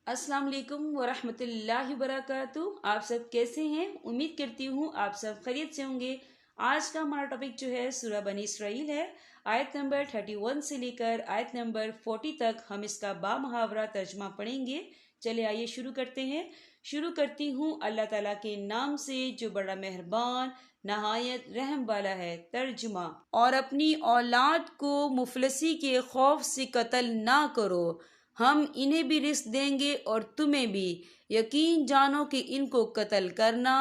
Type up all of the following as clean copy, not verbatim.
अस्सलाम वालेकुम वरहमतुल्लाहि वबरकातुहू। आप सब कैसे हैं? उम्मीद करती हूँ आप सब खैरियत से होंगे। आज का हमारा टॉपिक जो है सूरह बनी इसराइल है। आयत नंबर 31 से लेकर आयत नंबर 40 तक हम इसका बामुहावरा तर्जमा पढ़ेंगे। चले आइए शुरू करते हैं। शुरू करती हूँ अल्लाह ताला के नाम से जो बड़ा मेहरबान नहायत रहम वाला है। तर्जुमा। और अपनी औलाद को मुफलसी के खौफ से कत्ल ना करो, हम इन्हें भी रिस्क देंगे और तुम्हें भी। यकीन जानो कि इनको कत्ल करना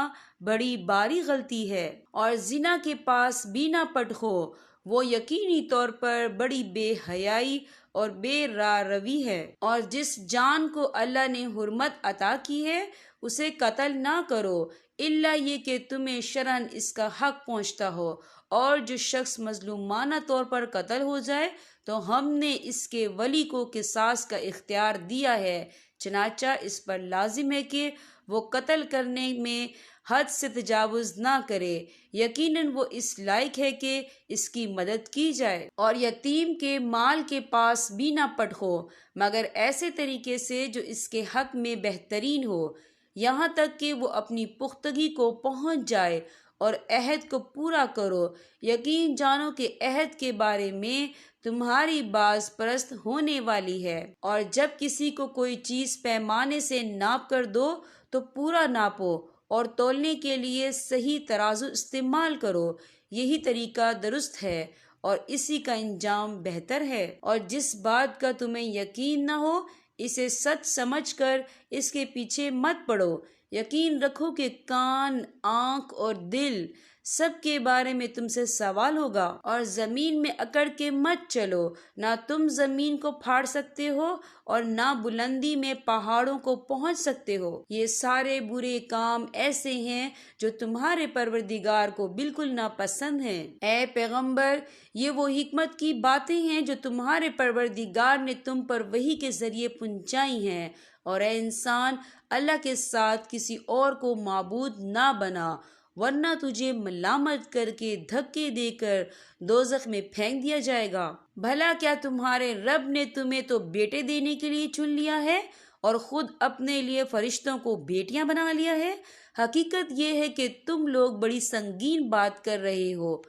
बड़ी बारी गलती है। और जिना के पास भी ना पटखो, वो यकीनी तौर पर बड़ी बेहयाई और बेराह रवी है। और जिस जान को अल्लाह ने हुर्मत अता की है उसे कत्ल ना करो, इल्ला ये कि तुम्हें शरन इसका हक पहुँचता हो। और जो शख्स मजलूमाना तौर पर कत्ल हो जाए तो हमने इसके वली को किसास का इख्तियार दिया है। चनाचा इस पर लाजिम है कि वो कत्ल करने में हद से तजावुज ना करे। यकीनन वो इस लायक है कि इसकी मदद की जाए। और यतीम के माल के पास भी ना पटखो, मगर ऐसे तरीके से जो इसके हक में बेहतरीन हो, यहाँ तक कि वो अपनी पुख्तगी को पहुँच जाए। और अहद को पूरा करो। यकीन जानो कि अहद के बारे में तुम्हारी बाज परस्त होने वाली है। और जब किसी को कोई चीज पैमाने से नाप कर दो तो पूरा नापो और तौलने के लिए सही तराजू इस्तेमाल करो। यही तरीका दुरुस्त है और इसी का इंजाम बेहतर है। और जिस बात का तुम्हें यकीन न हो इसे सच समझकर इसके पीछे मत पड़ो। यकीन रखो कि कान, आंख और दिल सब के बारे में तुमसे सवाल होगा। और जमीन में अकड़ के मत चलो, ना तुम जमीन को फाड़ सकते हो और ना बुलंदी में पहाड़ों को पहुंच सकते हो। ये सारे बुरे काम ऐसे हैं जो तुम्हारे परवरदिगार को बिल्कुल नापसंद हैं। ऐ पैगंबर, ये वो हिकमत की बातें हैं जो तुम्हारे परवरदिगार ने तुम पर वही के जरिए पहुंचाई हैं। और ऐ इंसान, अल्लाह के साथ किसी और को माबूद ना बना, वरना तुझे मलामत करके धक्के देकर दोजख में फेंक दिया जाएगा। भला क्या तुम्हारे रब ने तुम्हें तो बेटे देने के लिए चुन लिया है और खुद अपने लिए फरिश्तों को बेटियां बना लिया है? हकीकत ये है कि तुम लोग बड़ी संगीन बात कर रहे हो।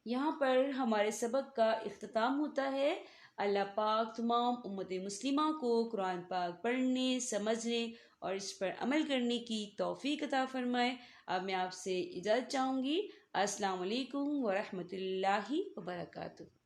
यहाँ पर हमारे सबक का इख्तिताम होता है। अल्लाह पाक तमाम उम्मत मुस्लिमा को कुरान पाक पढ़ने, समझने और इस पर अमल करने की तौफीक अता फरमाए। अब मैं आपसे इजाज़त चाहूँगी। अस्सलाम वालेकुम वरहमतुल्लाहि वबरकातुहू।